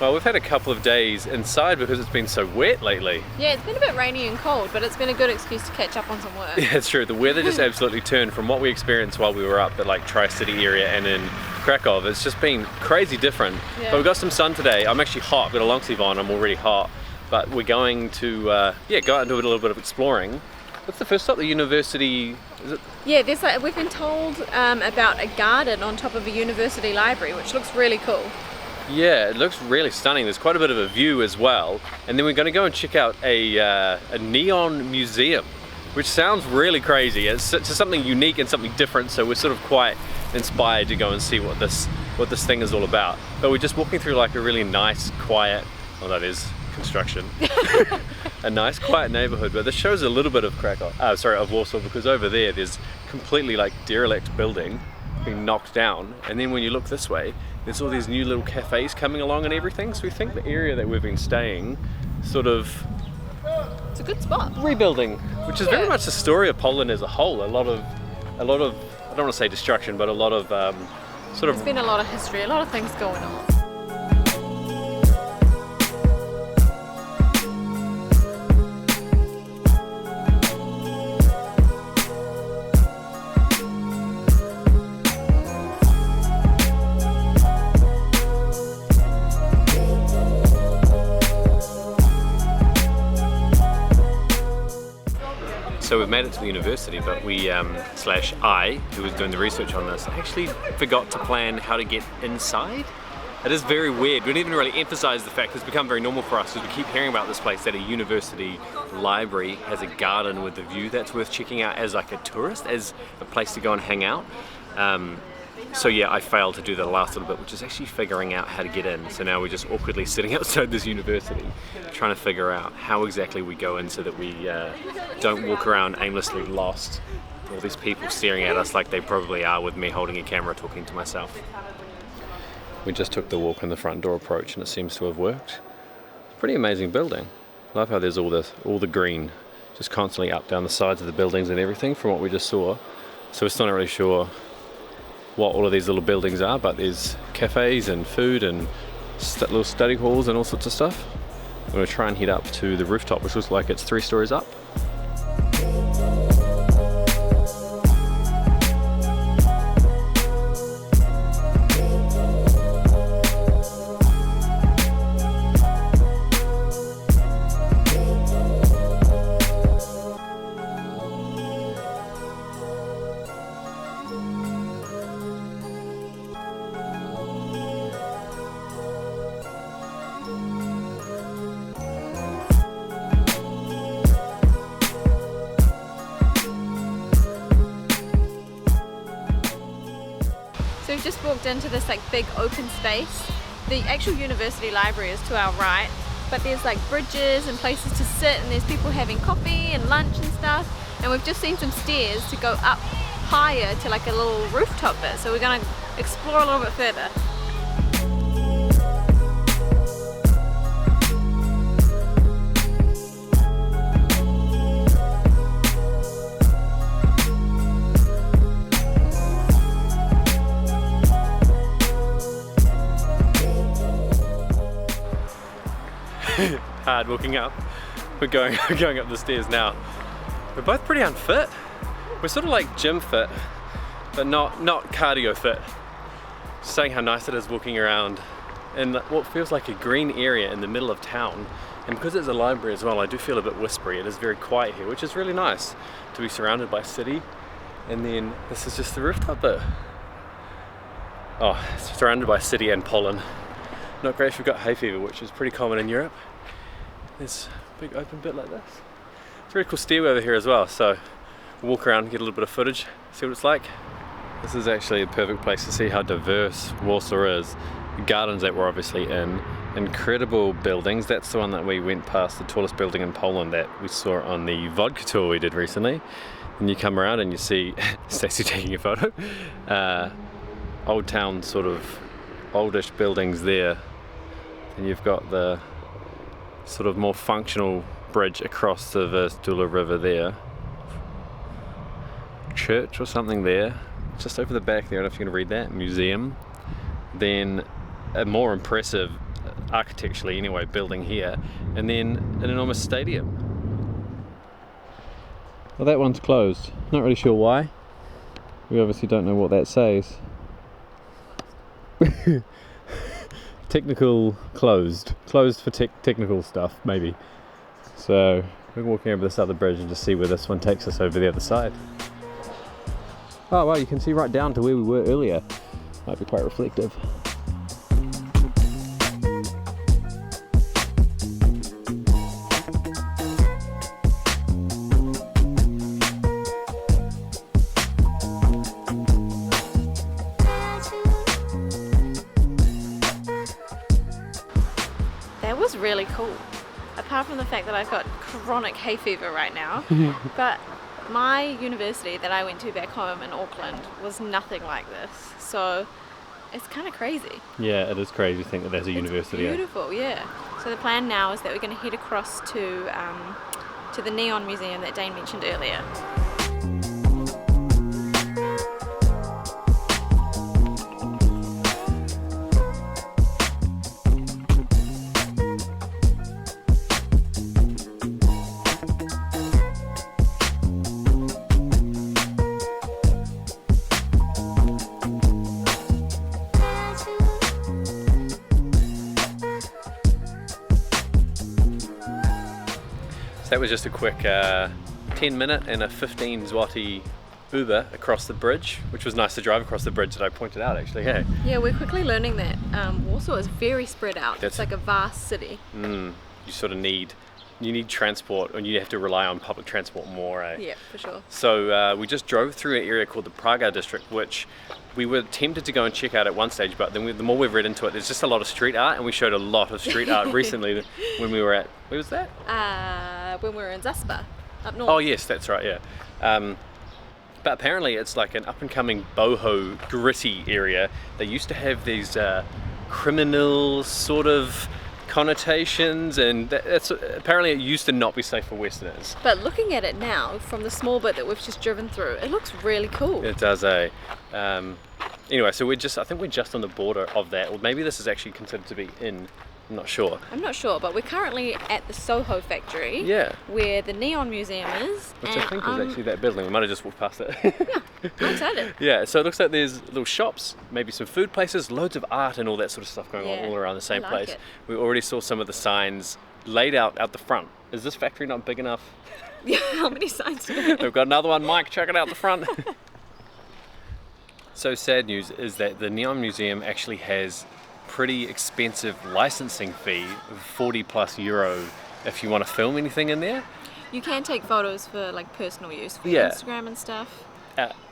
Well, we've had a couple of days inside because it's been so wet lately. Yeah, it's been a bit rainy and cold, but it's been a good excuse to catch up on some work. Yeah, it's true. The weather just absolutely turned from what we experienced while we were up at like Tri-City area and in Krakow. It's just been crazy different. Yeah. But we've got some sun today. I'm actually hot. I've got a long sleeve on. I'm already hot. But we're going to go out and do a little bit of exploring. What's the first stop? The university, is it? Yeah, we've been told about a garden on top of a university library, which looks really cool. Yeah, it looks really stunning. There's quite a bit of a view as well. And then we're going to go and check out a neon museum, which sounds really crazy. It's something unique and something different, so we're sort of quite inspired to go and see what this thing is all about. But we're just walking through like a really nice, quiet, well, that is construction. A nice quiet neighborhood, but this shows a little bit of of Warsaw, because over there's completely like derelict building being knocked down, and then when you look this way there's all these new little cafes coming along and everything, so we think the area that we've been staying it's a good spot. Rebuilding, which is very much the story of Poland as a whole. A lot of I don't want to say destruction, but a lot of There's been a lot of history, a lot of things going on. So we've made it to the university, but we, I, who was doing the research on this, actually forgot to plan how to get inside. It is very weird. We didn't even really emphasize the fact, it's become very normal for us because we keep hearing about this place, that a university library has a garden with a view that's worth checking out as like a tourist, as a place to go and hang out. So yeah, I failed to do the last little bit, which is actually figuring out how to get in. So now we're just awkwardly sitting outside this university, trying to figure out how exactly we go in so that we don't walk around aimlessly lost. All these people staring at us like they probably are, with me holding a camera talking to myself. We just took the walk in the front door approach and it seems to have worked. Pretty amazing building. Love how there's all the green just constantly up down the sides of the buildings and everything from what we just saw. So we're still not really sure what all of these little buildings are, but there's cafes and food and little study halls and all sorts of stuff. I'm going to try and head up to the rooftop, which looks like it's 3 stories up. So we've just walked into this like big open space. The actual university library is to our right, but there's like bridges and places to sit, and there's people having coffee and lunch and stuff. And we've just seen some stairs to go up higher to like a little rooftop bit. So we're gonna explore a little bit further. Hard walking up. We're going up the stairs now. We're both pretty unfit. We're sort of like gym fit, but not cardio fit. Just saying how nice it is walking around in what feels like a green area in the middle of town. And because it's a library as well, I do feel a bit whispery. It is very quiet here, which is really nice to be surrounded by city. And then this is just the rooftop bit. Oh, it's surrounded by city and pollen. Not great if you've got hay fever, which is pretty common in Europe. There's a big open bit like this. It's a really cool stairway over here as well, so we'll walk around and get a little bit of footage, see what it's like. This is actually a perfect place to see how diverse Warsaw is. The gardens that we're obviously in, incredible buildings. That's the one that we went past, the tallest building in Poland that we saw on the vodka tour we did recently. And you come around and you see Stacey taking a photo. Old town, sort of oldish buildings there. And you've got the sort of more functional bridge across the Vistula River there. Church or something there. Just over the back there, I don't know if you can read that. Museum. Then a more impressive architecturally anyway, building here, and then an enormous stadium. Well, that one's closed. Not really sure why. We obviously don't know what that says. Technical closed. Closed for technical stuff, maybe. So we're walking over this other bridge and just see where this one takes us over the other side. Oh wow, you can see right down to where we were earlier. Might be quite reflective. That was really cool. Apart from the fact that I've got chronic hay fever right now, but my university that I went to back home in Auckland was nothing like this. So it's kind of crazy. Yeah, it is crazy to think that there's a university. Beautiful, yeah. So the plan now is that we're going to head across to the Neon Museum that Dane mentioned earlier. That was just a quick 10-minute and a 15 zloty Uber across the bridge, which was nice to drive across the bridge that I pointed out actually, hey? Yeah, we're quickly learning that Warsaw is very spread out. It's like a vast city. You sort of need transport, and you have to rely on public transport more, eh? Yeah, for sure. So we just drove through an area called the Praga district, which we were tempted to go and check out at one stage, but then the more we've read into it, there's just a lot of street art, and we showed a lot of street art recently when we were at, where was that? When we were in Zaspa, up north. Oh yes, that's right, yeah. But apparently it's like an up-and-coming boho, gritty area. They used to have these criminal sort of connotations, and that's apparently it used to not be safe for Westerners. But looking at it now, from the small bit that we've just driven through, it looks really cool. It does, eh? Anyway, so I think we're just on the border of that, or maybe this is actually considered to be in. I'm not sure. I'm not sure, but we're currently at the Soho factory, where the Neon Museum is. Which I think is actually that building. We might have just walked past it. Yeah, I'm excited. Yeah, so it looks like there's little shops, maybe some food places, loads of art and all that sort of stuff going on all around the same place. It. We already saw some of the signs laid out the front. Is this factory not big enough? Yeah, how many signs do we have? We've got another one, Mike, check it out the front. So sad news is that the Neon Museum actually has pretty expensive licensing fee of 40 plus euro if you want to film anything in there. You can take photos for like personal use for Instagram and stuff.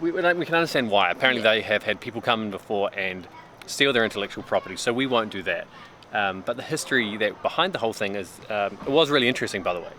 We can understand why. Apparently they have had people come in before and steal their intellectual property, so we won't do that. But the history that behind the whole thing is, it was really interesting, by the way.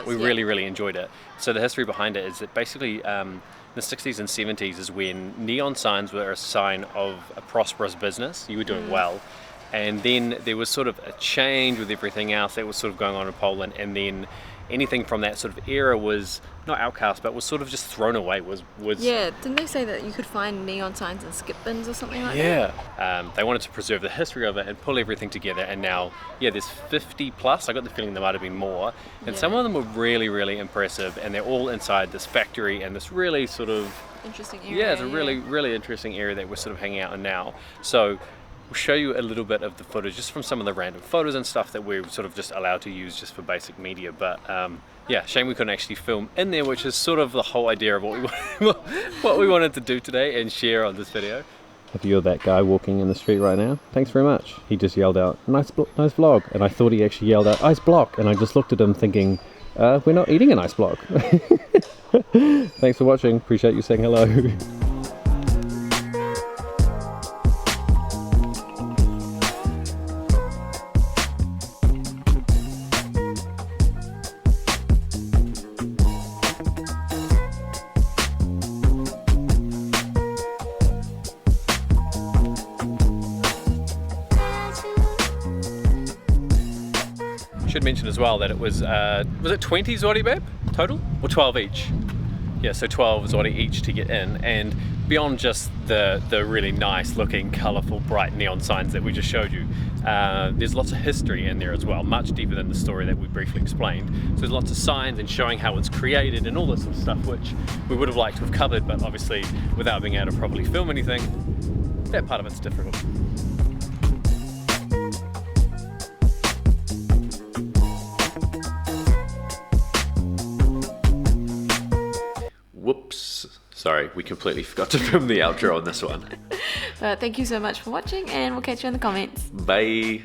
We really enjoyed it. So the history behind it is that basically the 60s and 70s is when neon signs were a sign of a prosperous business. You were doing well. And then there was sort of a change with everything else that was sort of going on in Poland, and then anything from that sort of era was not outcast, but was sort of just thrown away. Was yeah, didn't they say that you could find neon signs in skip bins or something like that? Yeah, they wanted to preserve the history of it and pull everything together, and now, there's 50 plus. I got the feeling there might have been more, and some of them were really impressive, and they're all inside this factory and this really sort of interesting area. Yeah, it's a really interesting area that we're sort of hanging out in now. So we'll show you a little bit of the footage just from some of the random photos and stuff that we're sort of just allowed to use just for basic media. But shame we couldn't actually film in there, which is sort of the whole idea of what we wanted to do today and share on this video. If you're that guy walking in the street right now, thanks very much. He just yelled out, nice vlog. And I thought he actually yelled out, ice block. And I just looked at him thinking, we're not eating an ice block. Thanks for watching. Appreciate you saying hello. Should mention as well that it was it 20 zloty, babe, total, or 12 each? Yeah, so 12 zloty each to get in, and beyond just the really nice looking, colourful, bright neon signs that we just showed you, there's lots of history in there as well, much deeper than the story that we briefly explained. So there's lots of signs and showing how it's created and all this sort of stuff, which we would have liked to have covered, but obviously without being able to properly film anything, that part of it's difficult. Whoops. Sorry, we completely forgot to film the outro on this one. Thank you so much for watching, and we'll catch you in the comments. Bye.